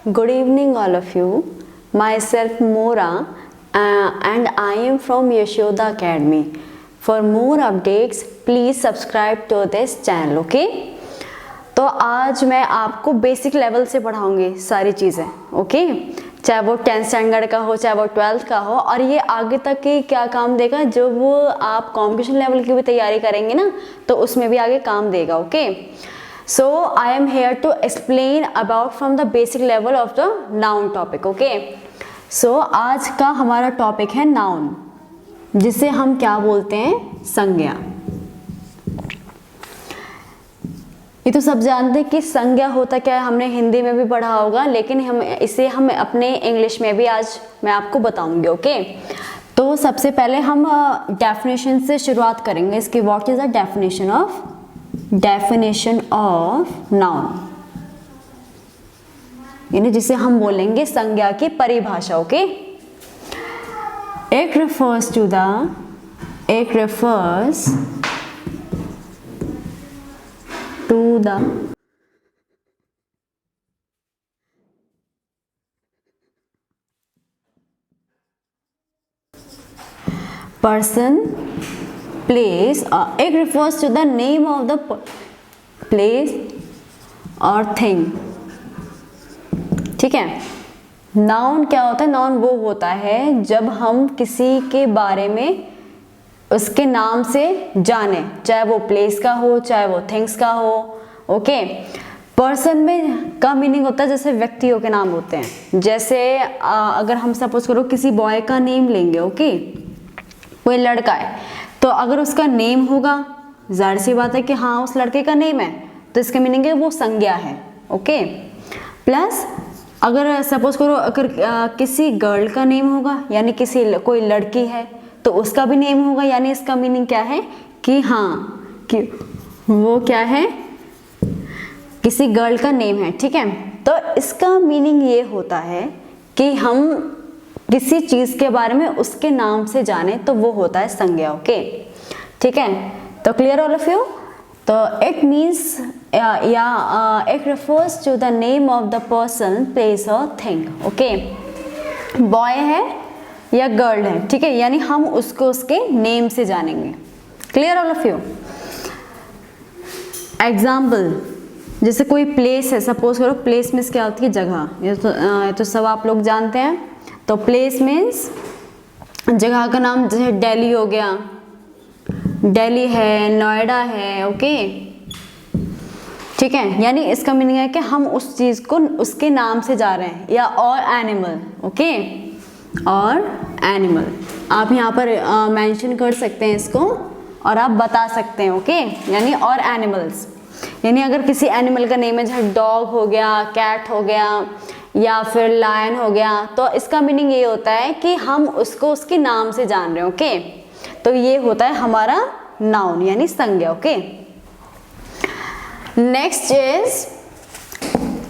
Good evening, all of you. Myself Mora, and I am from Yashoda Academy. For more updates, please subscribe to this channel. Okay? तो आज मैं आपको basic level से पढ़ाऊंगी सारी चीज़ें. Okay? चाहे वो 10th स्टैंडर्ड का हो, चाहे वो 12th का हो, और ये आगे तक की क्या काम देगा, जब वो आप कॉम्पिटिशन लेवल की भी तैयारी करेंगे ना, तो उसमें भी आगे काम देगा. Okay? So I am here to explain about from the basic level of the noun topic. Okay? So आज का हमारा टॉपिक है noun, जिसे हम क्या बोलते हैं, संज्ञा. ये तो सब जानते हैं कि संज्ञा होता क्या है, हमने हिंदी में भी पढ़ा होगा, लेकिन हम अपने इंग्लिश में भी आज मैं आपको बताऊंगी. ओके? तो सबसे पहले हम डेफिनेशन से शुरुआत करेंगे इसकी. What is the definition of noun, यानी जिसे हम बोलेंगे संज्ञा की परिभाषा. Okay? It refers to the person, place, it refers to the name of the place or thing. ठीक है? नाउन क्या होता है? नाउन वो होता है जब हम किसी के बारे में उसके नाम से जाने, चाहे वो प्लेस का हो, चाहे वो थिंग्स का हो. ओके? पर्सन में का मीनिंग होता है जैसे व्यक्तियों के नाम होते हैं. जैसे अगर हम सपोज करो किसी बॉय का नेम लेंगे. ओके? कोई लड़का है, तो अगर उसका नेम होगा, जाहिर सी बात है कि हाँ उस लड़के का नेम है, तो इसका मीनिंग है वो संज्ञा है. ओके? प्लस अगर सपोज करो अगर किसी गर्ल का नेम होगा, यानी कोई लड़की है, तो उसका भी नेम होगा, यानी इसका मीनिंग क्या है कि हाँ कि वो क्या है, किसी गर्ल का नेम है. ठीक है? तो इसका मीनिंग ये होता है कि हम किसी चीज के बारे में उसके नाम से जाने, तो वो होता है संज्ञा. ओके? ठीक है? तो क्लियर ऑल ऑफ यू? तो it means it refers to the name of the person, place और थिंग. ओके? बॉय है या गर्ल है, ठीक है, यानी हम उसको उसके नेम से जानेंगे. Clear all of you? Example, जैसे कोई प्लेस है, सपोज करो प्लेस मीन्स क्या होती है, जगह. ये तो सब आप लोग जानते हैं. तो प्लेस मीन्स जगह का नाम, जैसे दिल्ली हो गया, दिल्ली है, नोएडा है. ओके? ठीक है? यानी इसका मीनिंग है कि हम उस चीज को उसके नाम से जा रहे हैं. या और एनिमल. ओके? और एनिमल आप यहाँ पर मेंशन कर सकते हैं इसको, और आप बता सकते हैं. ओके? यानी और एनिमल्स, यानी अगर किसी एनिमल का नेम है, जैसे डॉग हो गया, कैट हो गया, या फिर लायन हो गया, तो इसका मीनिंग ये होता है कि हम उसको उसके नाम से जान रहे हैं. ओके? तो ये होता है हमारा नाउन, यानी संज्ञा. Okay? Next is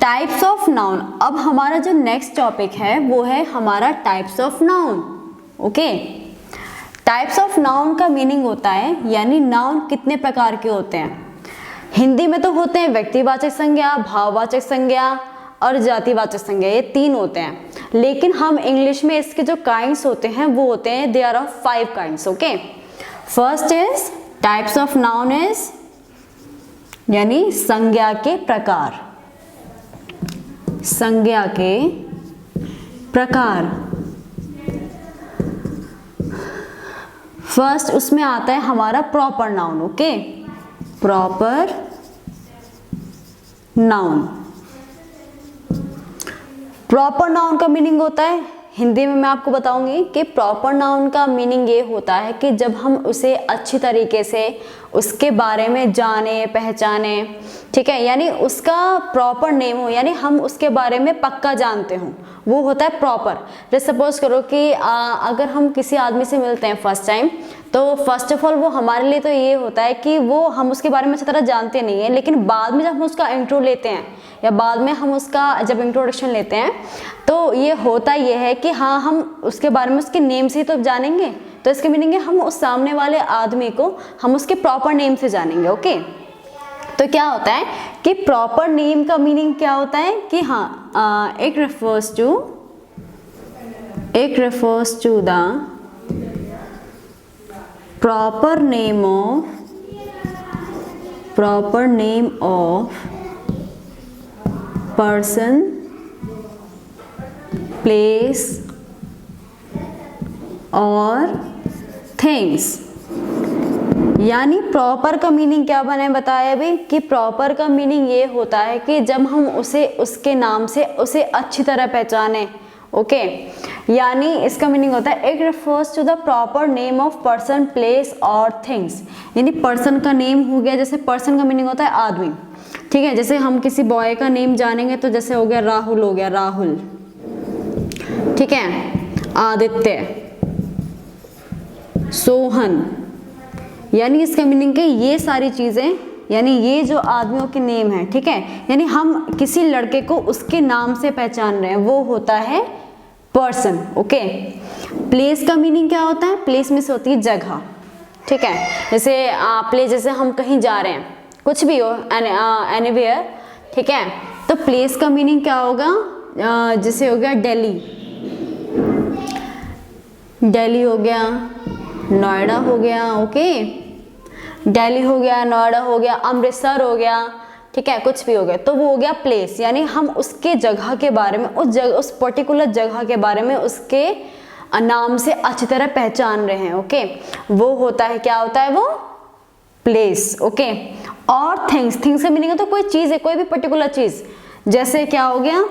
types of noun. अब हमारा जो नेक्स्ट टॉपिक है वो है हमारा types of noun. Okay? Types of noun का मीनिंग होता है, यानी नाउन कितने प्रकार के होते हैं. हिंदी में तो होते हैं व्यक्तिवाचक संज्ञा, भाववाचक संज्ञा और जातिवाचक संज्ञा, ये 3 होते हैं. लेकिन हम इंग्लिश में इसके जो काइंड्स होते हैं वो होते हैं, they are of 5 kinds. Okay? First is types of noun is, यानी संज्ञा के प्रकार. संज्ञा के प्रकार. फर्स्ट उसमें आता है हमारा proper noun. Okay? Proper noun. Proper noun का मीनिंग होता है, हिंदी में मैं आपको बताऊंगी कि प्रॉपर नाउन का मीनिंग ये होता है कि जब हम उसे अच्छी तरीके से उसके बारे में जाने पहचाने. ठीक है? यानी उसका प्रॉपर नेम हो, यानी हम उसके बारे में पक्का जानते हों, वो होता है प्रॉपर. जैसे सपोज करो कि अगर हम किसी आदमी से मिलते हैं फर्स्ट टाइम, तो फर्स्ट ऑफ ऑल वो हमारे लिए तो ये होता है कि वो हम उसके बारे में अच्छी तरह जानते नहीं हैं, लेकिन बाद में जब हम उसका इंट्रो लेते हैं, या बाद में हम उसका जब इंट्रोडक्शन लेते हैं, तो ये होता ये है कि हाँ हम उसके बारे में उसके नेम से ही तो जानेंगे. तो इसके मीनिंग है हम उस सामने वाले आदमी को हम उसके प्रॉपर नेम से जानेंगे. ओके? तो क्या होता है कि प्रॉपर नेम का मीनिंग क्या होता है कि हाँ it refers to the proper name of person, place और things। यानी प्रॉपर का मीनिंग क्या बना है बताया अभी कि प्रॉपर का मीनिंग ये होता है कि जब हम उसे उसके नाम से उसे अच्छी तरह पहचाने। ओके यानी इसका मीनिंग होता है it refers to the proper name of person, place और थिंग्स। यानी पर्सन का नेम हो गया, जैसे पर्सन का मीनिंग होता है आदमी, ठीक है। जैसे हम किसी बॉय का नेम जानेंगे तो जैसे हो गया राहुल, हो गया राहुल, ठीक है, आदित्य, सोहन। यानी इसका मीनिंग है ये सारी चीजें, यानी ये जो आदमियों के नेम है, ठीक है, यानी हम किसी लड़के को उसके नाम से पहचान रहे हैं, वो होता है पर्सन। ओके प्लेस का मीनिंग क्या होता है? प्लेस में से होती है जगह, ठीक है। जैसे प्लेस, जैसे हम कहीं जा रहे हैं, कुछ भी हो, एनीवेयर, ठीक है, तो प्लेस का मीनिंग क्या होगा? जैसे हो गया दिल्ली, दिल्ली हो गया, नोएडा हो गया, ओके, दिल्ली हो गया, नोएडा हो गया, अमृतसर हो गया, ठीक है, कुछ भी हो गया, तो वो हो गया प्लेस। यानी हम उसके जगह के बारे में, उस पर्टिकुलर जगह के बारे में उसके नाम से अच्छी तरह पहचान रहे हैं। ओके वो होता है, क्या होता है वो? प्लेस। ओके और थिंग्स, थिंग्स का मीनिंग होता है कोई चीज़ है, कोई भी पर्टिकुलर चीज़। जैसे क्या हो गया,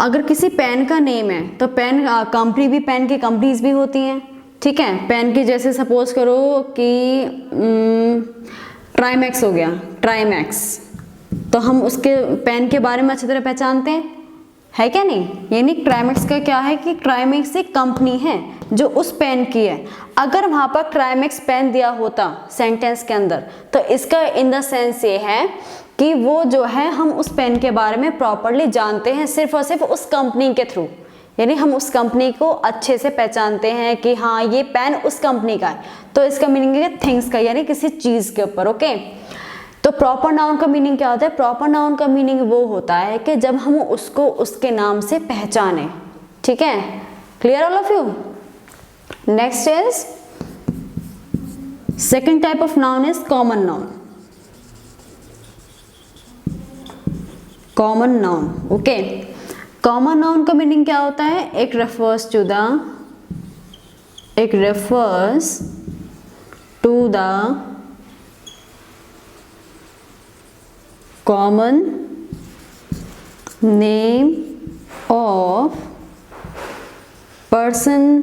अगर किसी पेन का नेम है तो पेन कंपनी भी, पेन की कंपनीज भी होती हैं, ठीक है। पेन की जैसे सपोज करो कि ट्राइमैक्स हो गया, ट्राइमैक्स, तो हम उसके पेन के बारे में अच्छी तरह पहचानते हैं, है क्या नहीं? यानी ट्राइमैक्स का क्या है कि ट्राइमैक्स एक कंपनी है जो उस पेन की है। अगर वहाँ पर ट्राइमैक्स पेन दिया होता सेंटेंस के अंदर, तो इसका इन द सेंस ये है कि वो जो है हम उस पेन के बारे में प्रॉपरली जानते हैं सिर्फ और सिर्फ उस कंपनी के थ्रू। यानी हम उस कंपनी को अच्छे से पहचानते हैं कि हाँ ये पेन उस कंपनी का है। तो इसका मीनिंग है थिंग्स का, यानी किसी चीज़ के ऊपर। ओके तो प्रॉपर नाउन का मीनिंग क्या होता है? प्रॉपर नाउन का मीनिंग वो होता है कि जब हम उसको उसके नाम से पहचाने, ठीक है। Clear all of you? Next is second type of noun is common noun. Common noun, okay. Common noun का मीनिंग क्या होता है? It refers to the common name of person,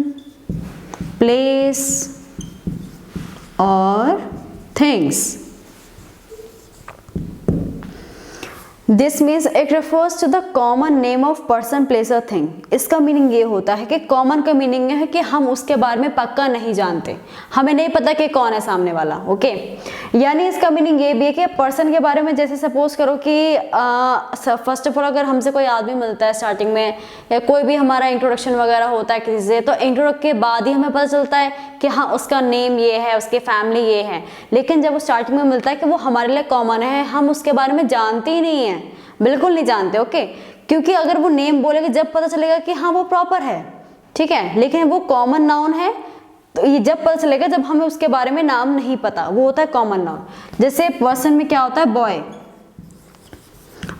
place और things. This means it refers to the common name of person, place और thing. इसका meaning ये होता है कि कॉमन का मीनिंग है कि हम उसके बारे में पक्का नहीं जानते, हमें नहीं पता कि कौन है सामने वाला। ओके यानी इसका मीनिंग ये भी है कि पर्सन के बारे में, जैसे सपोज करो कि फर्स्ट ऑफ ऑल अगर हमसे कोई आदमी मिलता है स्टार्टिंग में, या कोई भी हमारा इंट्रोडक्शन वगैरह होता है किसी से, तो इंट्रोडक्शन के बाद ही हमें पता चलता है कि हाँ उसका नेम ये है, उसकी फैमिली ये है। लेकिन जब वो स्टार्टिंग में मिलता है कि वो हमारे लिए कॉमन है, हम उसके बारे में जानते ही नहीं है, बिल्कुल नहीं जानते। ओके क्योंकि अगर वो नेम बोलेगा जब पता चलेगा कि हाँ वो प्रॉपर है, ठीक है, लेकिन वो कॉमन नाउन है तो ये जब पता चलेगा जब हमें उसके बारे में नाम नहीं पता, वो होता है कॉमन नाउन। जैसे पर्सन में क्या होता है? बॉय,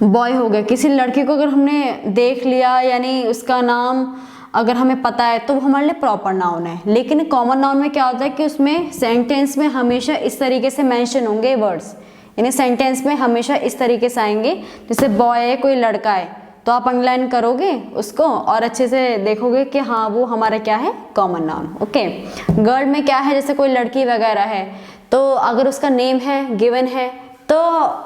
बॉय हो गया। किसी लड़की को अगर हमने देख लिया, यानी उसका नाम अगर हमें पता है, तो वो हमारे लिए प्रॉपर नाउन है। लेकिन कॉमन नाउन में क्या होता है कि उसमें सेंटेंस में हमेशा इस तरीके से मेंशन होंगे वर्ड्स, यानी सेंटेंस में हमेशा इस तरीके से आएंगे। जैसे बॉय है, कोई लड़का है, तो आप अंडरलाइन करोगे उसको और अच्छे से देखोगे कि हाँ वो हमारा क्या है? Common noun. ओके गर्ल में क्या है? जैसे कोई लड़की वगैरह है, तो अगर उसका नेम है, गिवन है, तो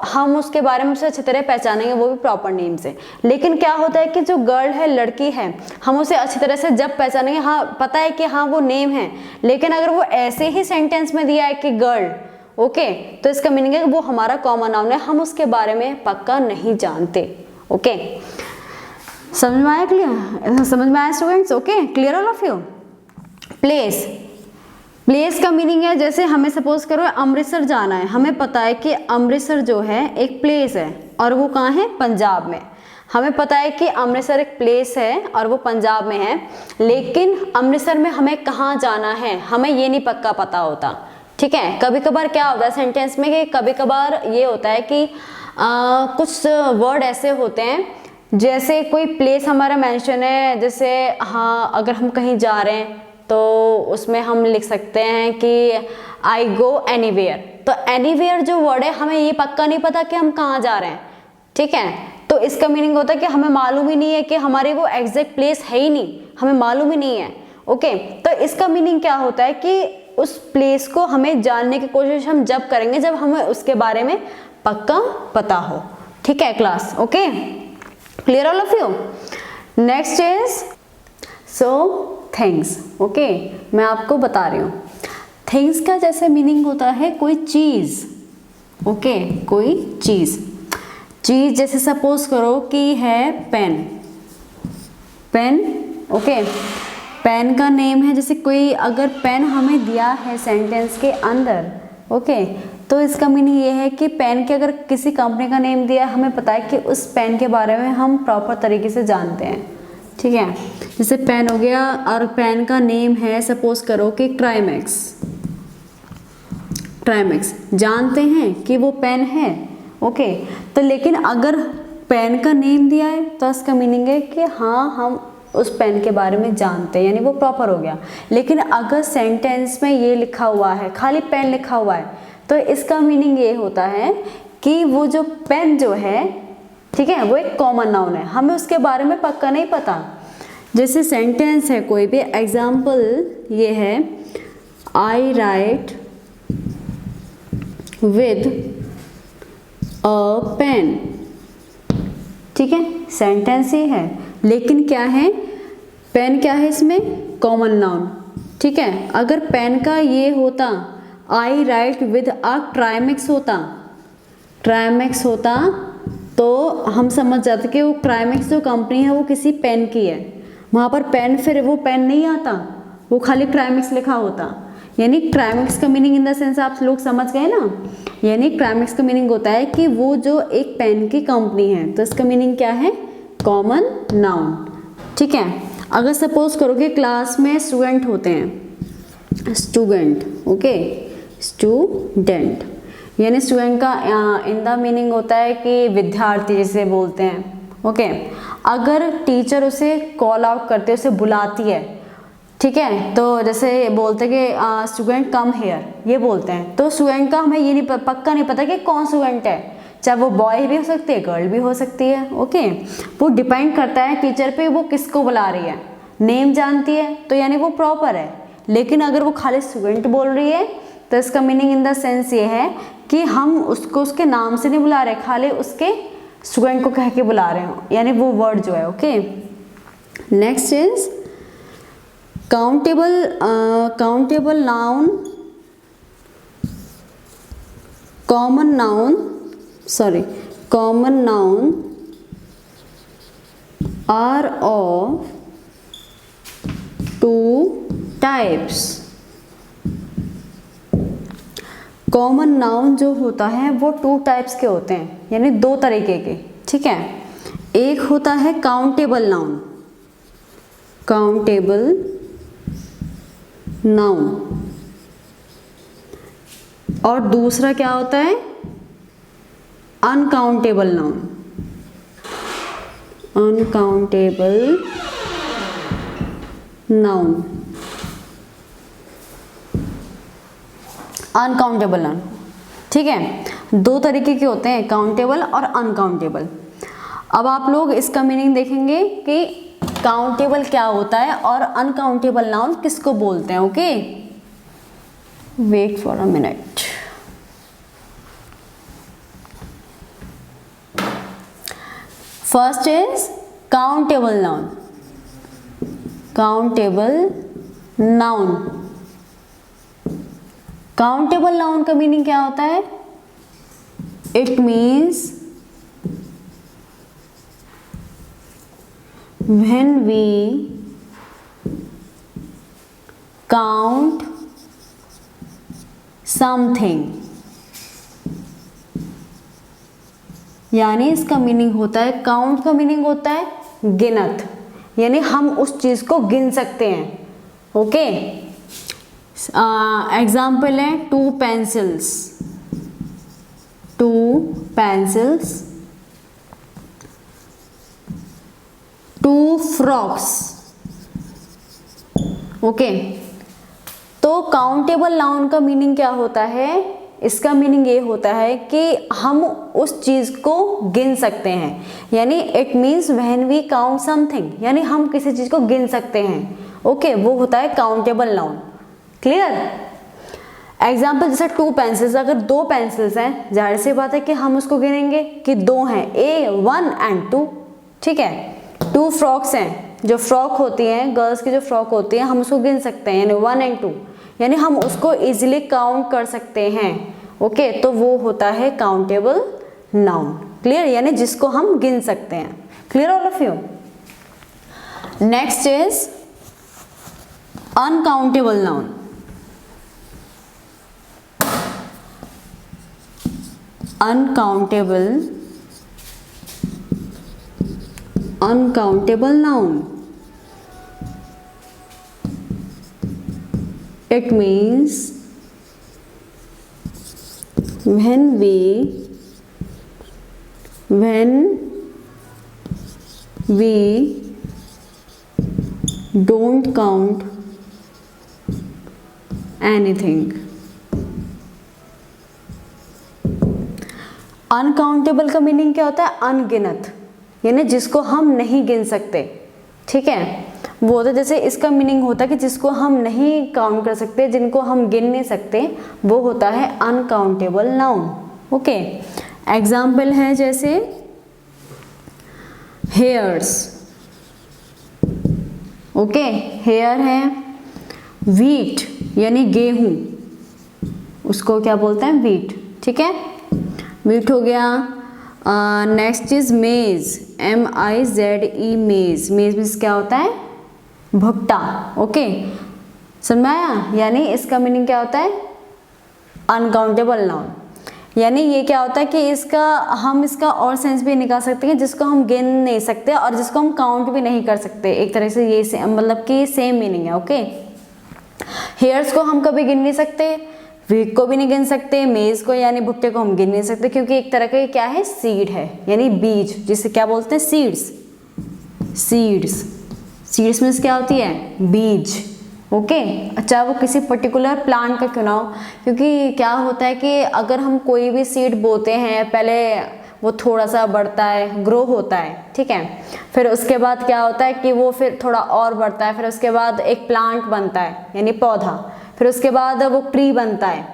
हम उसके बारे में उसे अच्छी तरह पहचानेंगे, वो भी प्रॉपर नेम से। लेकिन क्या होता है कि जो गर्ल है, लड़की है, हम उसे अच्छी तरह से जब पहचानेंगे, हाँ पता है कि हाँ वो नेम है, लेकिन अगर वो ऐसे ही सेंटेंस में दिया है कि गर्ल, ओके तो इसका मीनिंग है कि वो हमारा कॉमन नाउन है, हम उसके बारे में पक्का नहीं जानते। ओके समझ में आया? क्लियर? समझ में आया students? Okay clear all of you? Place, place का मीनिंग है, जैसे हमें सपोज करो अमृतसर जाना है, हमें पता है कि अमृतसर जो है एक प्लेस है और वो कहाँ है, पंजाब में। हमें पता है कि अमृतसर एक प्लेस है और वो पंजाब में है, लेकिन अमृतसर में हमें कहाँ जाना है हमें ये नहीं पक्का पता होता, ठीक है। कभी कभार क्या होता है सेंटेंस में कि कभी कभार ये होता है कि कुछ वर्ड ऐसे होते हैं, जैसे कोई प्लेस हमारा मेंशन है, जैसे हाँ अगर हम कहीं जा रहे हैं तो उसमें हम लिख सकते हैं कि आई गो एनीवेयर। तो एनीवेयर जो वर्ड है हमें ये पक्का नहीं पता कि हम कहाँ जा रहे हैं, ठीक है। तो इसका मीनिंग होता है कि हमें मालूम ही नहीं है कि हमारी वो एग्जैक्ट प्लेस है ही नहीं, हमें मालूम ही नहीं है, ओके। तो इसका मीनिंग क्या होता है कि उस प्लेस को हमें जानने की कोशिश हम जब करेंगे जब हमें उसके बारे में पक्का पता हो, ठीक है class, okay. Clear all of you. Next is so things, okay. मैं आपको बता रही हूँ थिंग्स का जैसे मीनिंग होता है कोई चीज, ओके, कोई चीज। चीज जैसे सपोज करो कि है पेन, पेन, ओके। पेन का नेम है, जैसे कोई अगर पेन हमें दिया है सेंटेंस के अंदर, ओके, तो इसका मीनिंग ये है कि पेन के अगर किसी कंपनी का नेम दिया हमें पता है कि उस पेन के बारे में हम प्रॉपर तरीके से जानते हैं, ठीक है। जैसे पेन हो गया और पेन का नेम है सपोज करो कि ट्राइमेक्स, ट्राइमेक्स जानते हैं कि वो पेन है, ओके। तो लेकिन अगर पेन का नेम दिया है तो इसका मीनिंग है कि हाँ हम उस पेन के बारे में जानते हैं, यानी वो प्रॉपर हो गया। लेकिन अगर सेंटेंस में ये लिखा हुआ है खाली पेन लिखा हुआ है तो इसका मीनिंग ये होता है कि वो जो पेन जो है, ठीक है, वो एक कॉमन नाउन है, हमें उसके बारे में पक्का नहीं पता। जैसे सेंटेंस है कोई भी, एग्जाम्पल ये है आई राइट विद अ पेन, ठीक है, सेंटेंस ही है, लेकिन क्या है, पेन क्या है इसमें, कॉमन नाउन, ठीक है। अगर पेन का ये होता आई राइट विद अ ट्राइमेक्स होता, ट्राइमेक्स होता तो हम समझ जाते कि वो ट्राइमेक्स जो कंपनी है वो किसी पेन की है, वहाँ पर पेन फिर वो पेन नहीं आता, वो खाली ट्राइमेक्स लिखा होता। यानी ट्राइमेक्स का मीनिंग इन द सेंस आप लोग समझ गए ना, यानी ट्राइमेक्स का मीनिंग होता है कि वो जो एक पेन की कंपनी है, तो इसका मीनिंग क्या है, कॉमन नाउन, ठीक है। अगर सपोज करो कि क्लास में स्टूडेंट होते हैं, स्टूडेंट, ओके, स्टूडेंट, यानी स्टूडेंट का इन द मीनिंग होता है कि विद्यार्थी जिसे बोलते हैं, ओके। अगर टीचर उसे कॉल आउट करते, उसे बुलाती है, ठीक है, तो जैसे बोलते कि स्टूडेंट कम हेयर, ये बोलते हैं, तो स्टूडेंट का हमें ये नहीं पक्का नहीं पता कि कौन स्टूडेंट है, चाहे वो बॉय भी हो सकती है गर्ल भी हो सकती है, ओके। वो डिपेंड करता है टीचर पे वो किसको बुला रही है, नेम जानती है तो यानी वो प्रॉपर है। लेकिन अगर वो खाली स्टूडेंट बोल रही है तो इसका मीनिंग इन द सेंस ये है कि हम उसको उसके नाम से नहीं बुला रहे, खाली उसके स्टूडेंट को कह के बुला रहे हो, यानी वो वर्ड जो है, okay. Next is countable, countable noun, common noun, sorry, common noun are of two types। Common noun जो होता है वो टू टाइप्स के होते हैं, यानी दो तरीके के, ठीक है। एक होता है काउंटेबल नाउन, काउंटेबल नाउन, और दूसरा क्या होता है, uncountable noun, uncountable noun, uncountable noun, ठीक है। दो तरीके के होते हैं, काउंटेबल और अनकाउंटेबल। अब आप लोग इसका मीनिंग देखेंगे कि काउंटेबल क्या होता है और अनकाउंटेबल नाउन किसको बोलते हैं, okay. Wait for a minute. First is countable noun, countable noun, countable noun का मीनिंग क्या होता है, it means when we count something, यानी इसका मीनिंग होता है, काउंट का मीनिंग होता है गिनत, यानी हम उस चीज को गिन सकते हैं। ओके, एग्जाम्पल है 2 पेंसिल्स, 2 पेंसिल्स, 2 फ्रॉक्स। ओके, तो काउंटेबल नाउन का मीनिंग क्या होता है? इसका मीनिंग ये होता है कि हम उस चीज को गिन सकते हैं, यानी it means when we count something, यानी हम किसी चीज को गिन सकते हैं। ओके, वो होता है काउंटेबल नाउन। क्लियर? एग्जाम्पल जैसे 2 पेंसिल्स, अगर 2 पेंसिल्स हैं, जाहिर सी बात है कि हम उसको गिनेंगे कि 2 हैं, A1 and 2। ठीक है, 2 फ्रॉक्स हैं, जो फ्रॉक होती हैं गर्ल्स की, जो फ्रॉक होती है, हम उसको गिन सकते हैं, यानी 1 and 2, यानी हम उसको इजीली काउंट कर सकते हैं। ओके, तो वो होता है काउंटेबल नाउन। क्लियर? यानी जिसको हम गिन सकते हैं। Clear all of you? Next is uncountable noun. uncountable noun, it means when we don't count anything। Uncountable का मीनिंग क्या होता है? अनगिनत, यानी जिसको हम नहीं गिन सकते। ठीक है, वो तो जैसे इसका मीनिंग होता है कि जिसको हम नहीं काउंट कर सकते, जिनको हम गिन नहीं सकते, वो होता है अनकाउंटेबल नाउन। ओके, एग्जाम्पल है जैसे हेयर्स। ओके, हेयर है, व्हीट यानी गेहूं, उसको क्या बोलते हैं? व्हीट। ठीक है, व्हीट हो गया। नेक्स्ट इज मेज, MIZE, मेज। मेज मीन्स क्या होता है? भुट्टा। ओके, समझ में आया? यानी इसका मीनिंग क्या होता है? अनकाउंटेबल नाउन, यानी ये क्या होता है कि हम इसका और सेंस भी निकाल सकते हैं, जिसको हम गिन नहीं सकते और जिसको हम काउंट भी नहीं कर सकते। एक तरह से ये मतलब कि सेम मीनिंग है। ओके, हेयर्स को हम कभी गिन नहीं सकते, व्हीट को भी नहीं गिन सकते, मेज को यानी भुट्टे को हम गिन नहीं सकते, क्योंकि एक तरह का क्या है? सीड है, यानी बीज, जिसे क्या बोलते हैं? सीड्स। सीड्स मीन्स क्या होती है? बीज। ओके, अच्छा, वो किसी पर्टिकुलर प्लांट का क्यों ना हो, क्योंकि क्या होता है कि अगर हम कोई भी सीड बोते हैं, पहले वो थोड़ा सा बढ़ता है, ग्रो होता है। ठीक है, फिर उसके बाद क्या होता है कि वो फिर थोड़ा और बढ़ता है, फिर उसके बाद एक प्लांट बनता है, यानी पौधा, फिर उसके बाद वो ट्री बनता है।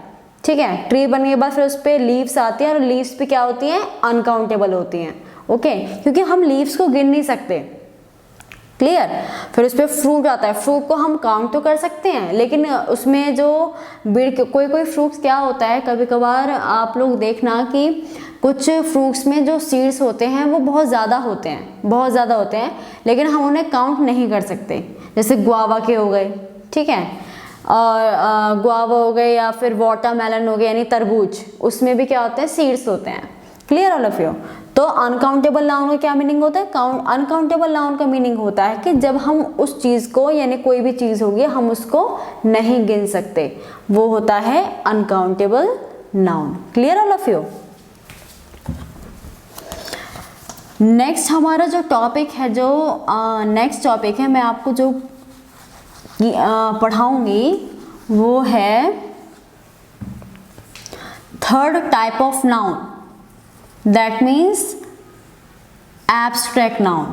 ठीक है, ट्री बनने के बाद फिर उस पर लीव्स आती हैं, और लीव्स पे क्या होती हैं? अनकाउंटेबल होती हैं। ओके, क्योंकि हम लीव्स को गिन नहीं सकते। क्लियर? फिर उस पर फ्रूट आता है, फ्रूट को हम काउंट तो कर सकते हैं, लेकिन उसमें जो कोई फ्रूट्स क्या होता है, कभी कभार आप लोग देखना कि कुछ फ्रूट्स में जो सीड्स होते हैं वो बहुत ज़्यादा होते हैं, लेकिन हम उन्हें काउंट नहीं कर सकते। जैसे गुआवा के हो गए, ठीक है, और गुआवा हो गए, या फिर वाटरमेलन हो गया यानी तरबूज, उसमें भी क्या होते हैं? सीड्स होते हैं। Clear all of you? तो अनकाउंटेबल नाउन का क्या मीनिंग होता है? अनकाउंटेबल नाउन का मीनिंग होता है कि जब हम उस चीज़ को, यानी कोई भी चीज़ होगी, हम उसको नहीं गिन सकते, वो होता है uncountable noun. Clear all of you? Next हमारा जो टॉपिक है, नेक्स्ट टॉपिक है, मैं आपको जो पढ़ाऊंगी वो है third type of noun, that means abstract noun.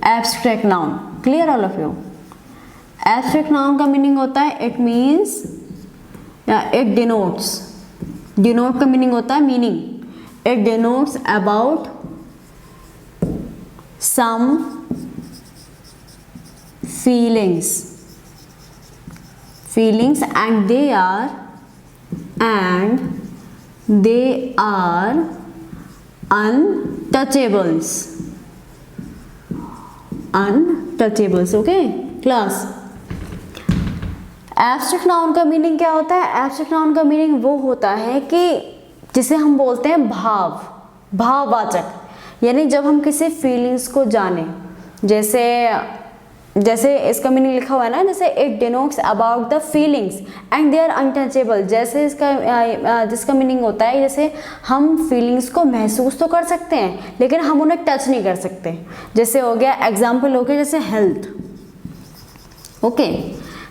Abstract noun. Clear all of you? Abstract noun का मीनिंग होता है, it means, it denotes, denote का मीनिंग होता है meaning, it denotes about some feelings and they are untouchables। Okay class, abstract noun का meaning क्या होता है? एब्स्ट्रैक्ट नाउन का मीनिंग वो होता है कि जिसे हम बोलते हैं भाव, भाववाचक, यानी जब हम किसी फीलिंग्स को जाने, जैसे इसका मीनिंग लिखा हुआ है ना, जैसे it denotes about the feelings and they are untouchable, जैसे जिसका मीनिंग होता है जैसे हम फीलिंग्स को महसूस तो कर सकते हैं लेकिन हम उन्हें टच नहीं कर सकते। जैसे हो गया, एग्जाम्पल हो गया जैसे हेल्थ, ओके,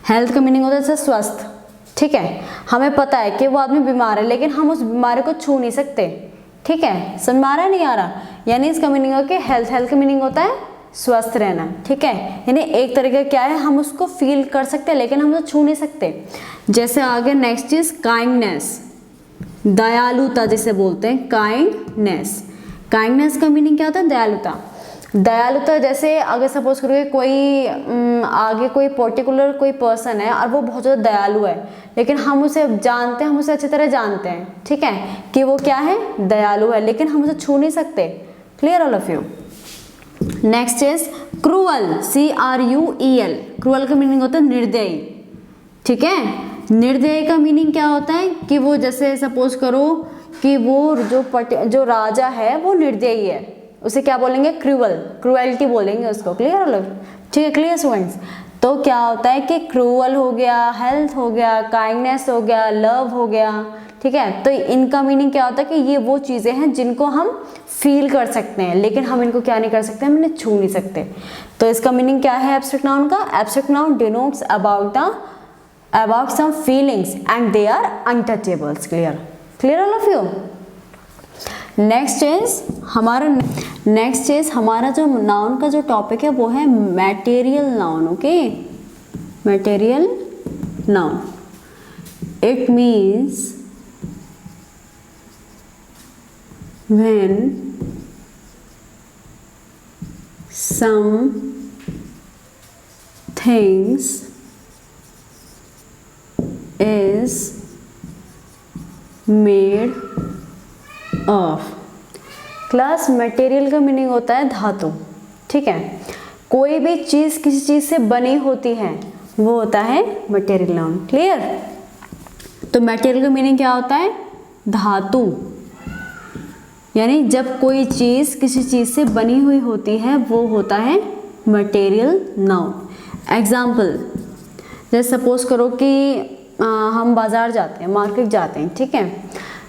हेल्थ का मीनिंग होता है जैसे स्वस्थ, ठीक है, हमें पता है कि वो आदमी बीमार है लेकिन हम उस बीमारी को छू नहीं सकते, ठीक है, समझ में आ रहा है नहीं आ रहा? यानी इसका मीनिंग हो कि हेल्थ का मीनिंग होता है स्वस्थ रहना, ठीक है, यानी एक तरीका क्या है, हम उसको फील कर सकते हैं लेकिन हम उसे छू नहीं सकते। जैसे आगे नेक्स्ट चीज काइंडनेस, दयालुता जिसे बोलते हैं काइंडनेस, काइंडनेस का मीनिंग क्या होता है? दयालुता। दयालुता जैसे अगर सपोज करोगे कोई आगे कोई पर्टिकुलर कोई पर्सन है और वो बहुत ज़्यादा दयालु है लेकिन हम उसे जानते हैं, हम उसे अच्छी तरह जानते हैं, ठीक है, कि वो क्या है, दयालु है, लेकिन हम उसे छू नहीं सकते। Clear all of you? Next is cruel, CRUEL, cruel का मीनिंग होता है निर्दयी, ठीक है। निर्दयी का मीनिंग क्या होता है कि वो जैसे सपोज करो कि वो जो राजा है वो निर्दयी है, उसे क्या बोलेंगे? क्रूअल, क्रूएलिटी बोलेंगे उसको। क्लियर हो? ठीक है, क्लियर स्टूडेंट्स? तो क्या होता है कि क्रूअल हो गया, हेल्थ हो गया, काइंडनेस हो गया, लव हो गया, ठीक है, तो इनका मीनिंग क्या होता है कि ये वो चीज़ें हैं जिनको हम फील कर सकते हैं लेकिन हम इनको क्या नहीं कर सकते, हम इन्हें छू नहीं सकते। तो इसका मीनिंग क्या है एब्स्ट्रैक्ट नाउन का? Abstract noun denotes about some feelings and they are untouchables. Clear all of you? Next is हमारा जो नाउन का जो टॉपिक है वो है material noun. Okay, material noun, it means when some things is made of। Class material का meaning होता है धातु, ठीक है, कोई भी चीज़ किसी चीज़ से बनी होती है वो होता है मटेरियल नाउन। क्लियर? तो मटेरियल का मीनिंग क्या होता है? धातु, यानी जब कोई चीज़ किसी चीज़ से बनी हुई होती है वो होता है मटेरियल नाउन। एग्जाम्पल, जैसे सपोज करो कि हम बाज़ार जाते हैं, मार्केट जाते हैं, ठीक है,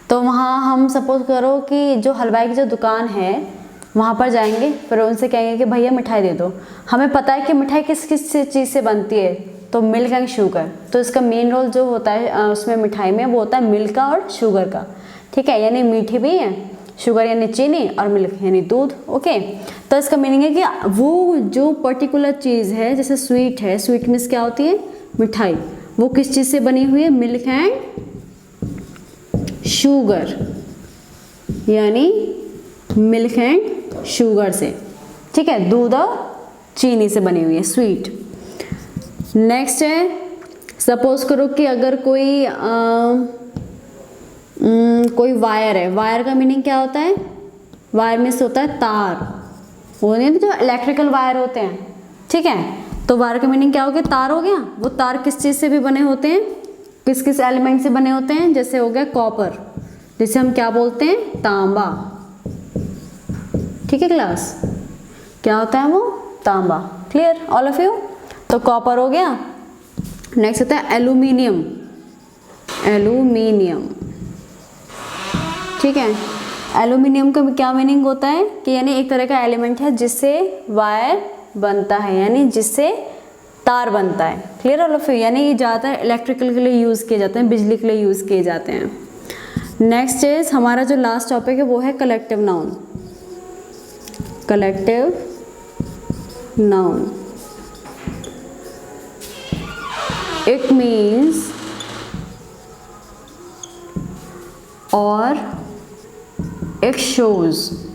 तो वहाँ हम सपोज करो कि जो हलवाई की जो दुकान है वहाँ पर जाएंगे, फिर उनसे कहेंगे कि भैया मिठाई दे दो। हमें पता है कि मिठाई किस किस चीज़ से बनती है, तो मिल्क एंड शुगर। तो इसका मेन रोल जो होता है उसमें मिठाई में वो होता है मिल्क का और शुगर का, ठीक है, यानी मीठी भी है, शुगर यानी चीनी, और मिल्क यानी दूध। ओके, तो इसका मीनिंग है कि वो जो पर्टिकुलर चीज़ है, जैसे स्वीट है, स्वीटनेस क्या होती है? मिठाई, वो किस चीज़ से बनी हुई है? मिल्क एंड शुगर, यानी मिल्क एंड शुगर से, ठीक है, दूध और चीनी से बनी हुई है स्वीट। नेक्स्ट है, सपोज करो कि अगर कोई वायर है, वायर का मीनिंग क्या होता है? वायर में से होता है तार, वो नहीं जो इलेक्ट्रिकल वायर होते हैं, ठीक है, तो वायर का मीनिंग क्या हो गया? तार हो गया। वो तार किस चीज़ से भी बने होते हैं? किस किस एलिमेंट से बने होते हैं? जैसे हो गया कॉपर, जिसे हम क्या बोलते हैं? तांबा, ठीक है क्लास, क्या होता है वो? तांबा। Clear all of you? तो कॉपर हो गया। नेक्स्ट होता है एल्यूमिनियम, एल्यूमिनियम, ठीक है, एल्यूमिनियम का क्या मीनिंग होता है कि यानी एक तरह का एलिमेंट है जिससे वायर बनता है, यानी जिससे तार बनता है। Clear all of you? यानी ये ज़्यादातर इलेक्ट्रिकल के लिए यूज़ किए जाते हैं, बिजली के लिए यूज़ किए जाते हैं। नेक्स्ट इज हमारा जो लास्ट टॉपिक है वो है collective noun. Collective noun, it means और it shows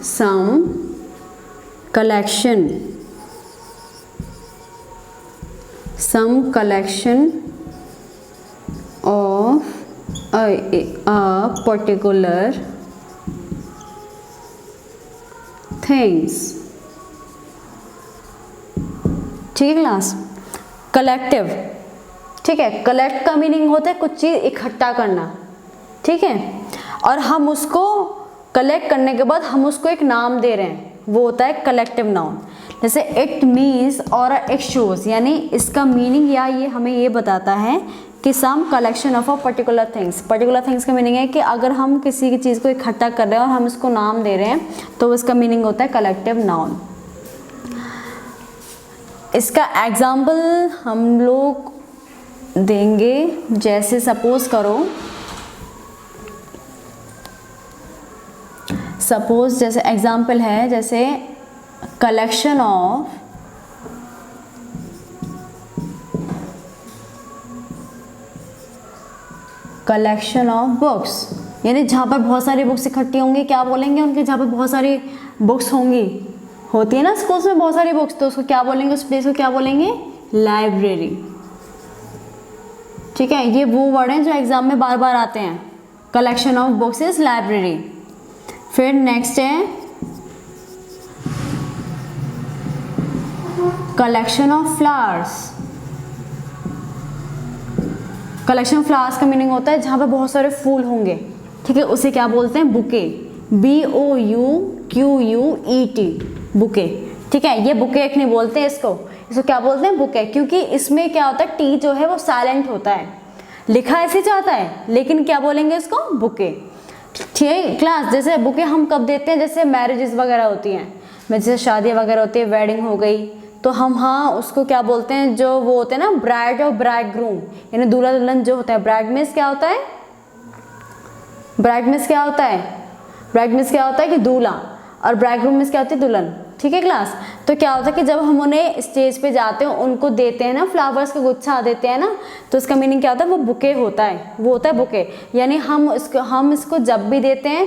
some collection of a particular things ठीक है क्लास। कलेक्टिव, ठीक है, कलेक्ट का मीनिंग होता है कुछ चीज़ इकट्ठा करना, ठीक है, और हम उसको कलेक्ट करने के बाद हम उसको एक नाम दे रहे हैं, वो होता है कलेक्टिव नाउन। जैसे इट मीन्स और इट शोज, यानी इसका मीनिंग या ये हमें ये बताता है कि some collection of a particular things. Particular things का मीनिंग है कि अगर हम किसी की चीज़ को इकट्ठा कर रहे हैं और हम इसको नाम दे रहे हैं तो इसका मीनिंग होता है कलेक्टिव नाउन। इसका एग्जाम्पल हम लोग देंगे, जैसे सपोज करो, सपोज जैसे एग्जाम्पल है, जैसे कलेक्शन ऑफ बुक्स, यानी जहाँ पर बहुत सारी बुक्स इकट्ठी होंगी, क्या बोलेंगे उनके, जहाँ पर बहुत सारी बुक्स होंगी, होती है ना स्कूल्स में बहुत सारी बुक्स, तो उसको क्या बोलेंगे, उस प्लेस को क्या बोलेंगे, लाइब्रेरी। ठीक है, ये वो वर्ड हैं जो एग्जाम में बार बार आते हैं। Collection of books is library. फिर नेक्स्ट है collection of flowers. Collection of flowers का मीनिंग होता है जहाँ पे बहुत सारे फूल होंगे, ठीक है, उसे क्या बोलते हैं, बुके, BOUQUET, बुके। ठीक है, ये बुके एक नहीं बोलते हैं, इसको क्या बोलते हैं, बुके, क्योंकि इसमें क्या होता है, टी जो है वो साइलेंट होता है, लिखा ऐसे चाहता है, लेकिन क्या बोलेंगे इसको, बुके। ठीक है क्लास। जैसे बुके हम कब देते हैं, जैसे मैरिजेस वगैरह होती हैं, जैसे शादी वगैरह होती है, वेडिंग हो गई, तो हम हाँ उसको क्या बोलते हैं, जो वो होते हैं ना ब्राइड और ब्राइड ग्रूम, यानी दूल्हा दुल्हन जो होता है, ब्राइडमेड्स क्या होता है, ब्राइडमेड्स क्या होता है, ब्राइडमेड्स क्या होता है कि दूल्हा, और ब्राइड ग्रूम में क्या होती है, दुल्हन। ठीक है क्लास। तो क्या होता है कि जब हम उन्हें स्टेज पे जाते हैं, उनको देते हैं ना, फ्लावर्स का गुच्छा देते हैं ना, तो इसका मीनिंग क्या होता है, वो बुके होता है, वो होता है बुके। यानी हम इसको जब भी देते हैं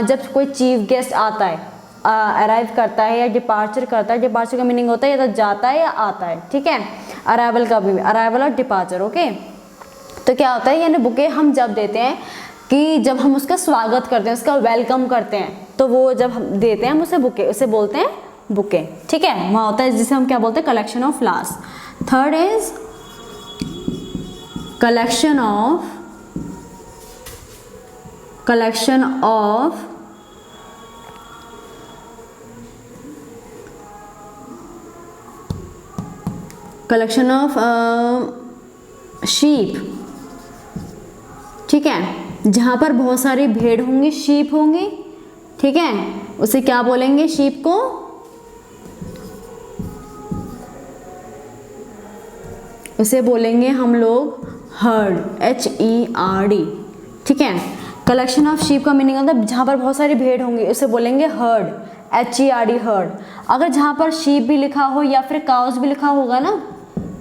जब कोई चीफ गेस्ट आता है, अराइव करता है या डिपार्चर करता है। डिपार्चर का मीनिंग होता है या तो जाता है या आता है, ठीक है, अराइवल का भी, अराइवल और डिपार्चर, ओके। तो क्या होता है, यानी बुके हम जब देते हैं कि जब हम उसका स्वागत करते हैं, उसका वेलकम करते हैं, तो वो जब हम देते हैं हम उसे बुके, उसे बोलते हैं बुके। ठीक है, वहाँ होता है जिसे हम क्या बोलते हैं, collection of flowers. Third is collection of sheep. ठीक है, जहाँ पर बहुत सारी भेड़ होंगी, शीप होंगी, ठीक है, उसे क्या बोलेंगे, शीप को उसे बोलेंगे हम लोग हर्ड, HERD। ठीक है, कलेक्शन ऑफ शीप का मीनिंग होता है जहाँ पर बहुत सारी भेड़ होंगी, उसे बोलेंगे हर्ड, HERD, हर्ड। अगर जहाँ पर शीप भी लिखा हो या फिर काउस भी लिखा होगा ना,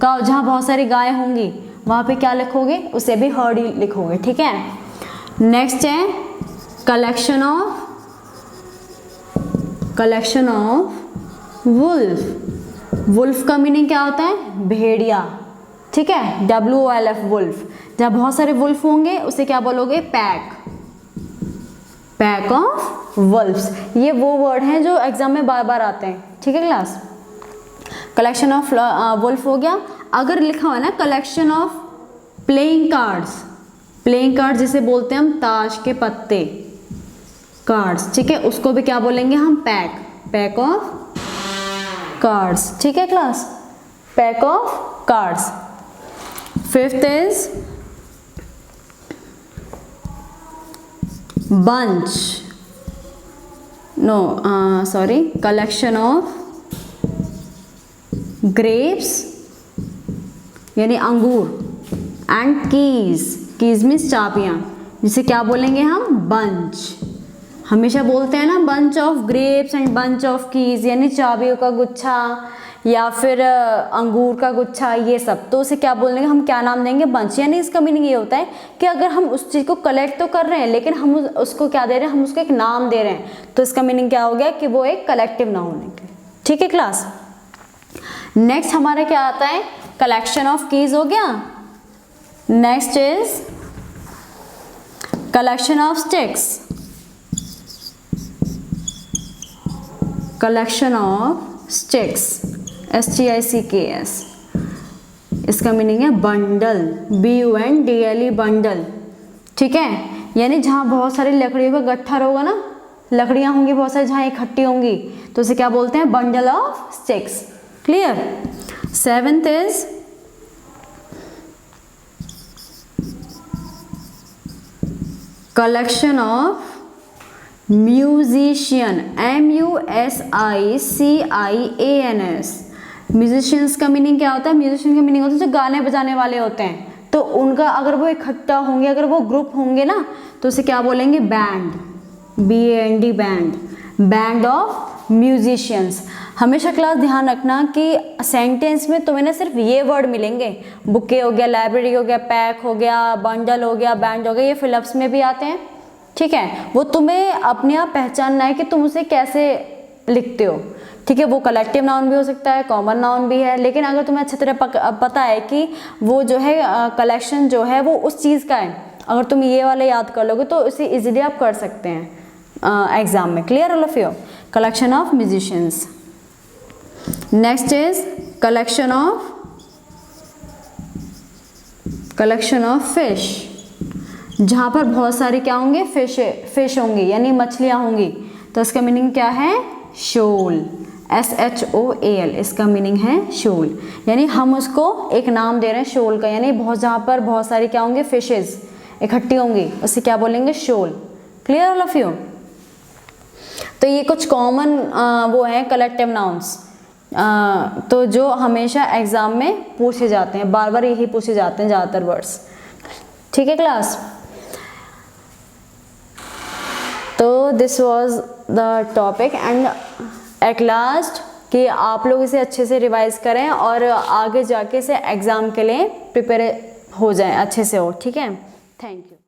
काउ, जहाँ बहुत सारी गाय होंगी वहाँ पे क्या लिखोगे, उसे भी हर्ड ही लिखोगे। ठीक है, नेक्स्ट है कलेक्शन ऑफ वुल्फ। वुल्फ का मीनिंग क्या होता है, भेड़िया। ठीक है, WOLF, वुल्फ। जहाँ बहुत सारे वुल्फ होंगे उसे क्या बोलोगे, पैक ऑफ वुल्फ्स। ये वो वर्ड हैं जो एग्जाम में बार बार आते हैं। ठीक है क्लास, कलेक्शन ऑफ वुल्फ हो गया। अगर लिखा हुआ है ना collection of playing cards, playing card जिसे बोलते हैं हम ताश के पत्ते, कार्ड्स, ठीक है, उसको भी क्या बोलेंगे हम, पैक ऑफ कार्ड्स। ठीक है class, pack of cards. Fifth is bunch, collection of grapes यानी अंगूर, एंड कीज मीन्स चाबियाँ, जिसे क्या बोलेंगे हम, बंच। हमेशा बोलते हैं ना bunch of grapes and bunch of keys, यानी चाबियों का गुच्छा या फिर अंगूर का गुच्छा, ये सब, तो उसे क्या बोलेंगे हम, क्या नाम देंगे, बंच। यानी इसका मीनिंग ये होता है कि अगर हम उस चीज़ को कलेक्ट तो कर रहे हैं लेकिन हम उसको क्या दे रहे हैं, हम उसको एक नाम दे रहे हैं, तो इसका मीनिंग क्या हो गया कि वो एक कलेक्टिव नाउन है। ठीक है क्लास। नेक्स्ट हमारा क्या आता है, कलेक्शन ऑफ कीज हो गया। Next is collection of sticks, collection of sticks, STICKS, इसका मीनिंग है बंडल, BUNDLE बंडल, ठीक है। यानी जहाँ बहुत सारी लकड़ियों का गट्ठर होगा ना, लकड़ियाँ होंगी बहुत सारी जहाँ इकट्ठी होंगी, तो उसे क्या बोलते हैं, bundle of sticks. Clear. 7th is collection of musician, MUSICIANS। Musicians का मीनिंग क्या होता है, म्यूजिशियन का मीनिंग होता है जो गाने बजाने वाले होते हैं, तो उनका अगर वो इकट्ठा होंगे, अगर वो ग्रुप होंगे ना, तो उसे क्या बोलेंगे, band, BAND band, band of musicians. हमेशा क्लास ध्यान रखना कि सेंटेंस में तुम्हें ना सिर्फ ये वर्ड मिलेंगे, बुके हो गया, लाइब्रेरी हो गया, पैक हो गया, बंडल हो गया, बैंड हो गया, ये फिलअप्स में भी आते हैं, ठीक है। वो तुम्हें अपने आप पहचानना है कि तुम उसे कैसे लिखते हो, ठीक है। वो कलेक्टिव नाउन भी हो सकता है, कॉमन नाउन भी है, लेकिन अगर तुम्हें अच्छी तरह पता है कि वो जो है कलेक्शन जो है वो उस चीज़ का है, अगर तुम ये वाले याद कर लोगे तो इसे इजीली आप कर सकते हैं एग्जाम में। Clear all of you. Collection of musicians. Next is collection of fish, जहाँ पर बहुत सारी क्या होंगे, फिश होंगी, यानी मछलियाँ होंगी, तो इसका मीनिंग क्या है, शोल, SHOAL, इसका मीनिंग है शोल। यानी हम उसको एक नाम दे रहे हैं शोल का, यानी बहुत जहाँ पर बहुत सारी क्या होंगे, फिशेस इकट्ठी होंगी, उसे क्या बोलेंगे, shoal. Clear all of you. तो ये कुछ कॉमन वो हैं कलेक्टिव नाउन्स, तो जो हमेशा एग्जाम में पूछे जाते हैं, बार बार यही पूछे जाते हैं ज़्यादातर वर्ड्स, ठीक है क्लास। तो this was the topic and at last कि आप लोग इसे अच्छे से रिवाइज करें और आगे जाके इसे एग्ज़ाम के लिए प्रिपेयर हो जाएं, अच्छे से हो, ठीक है। Thank you.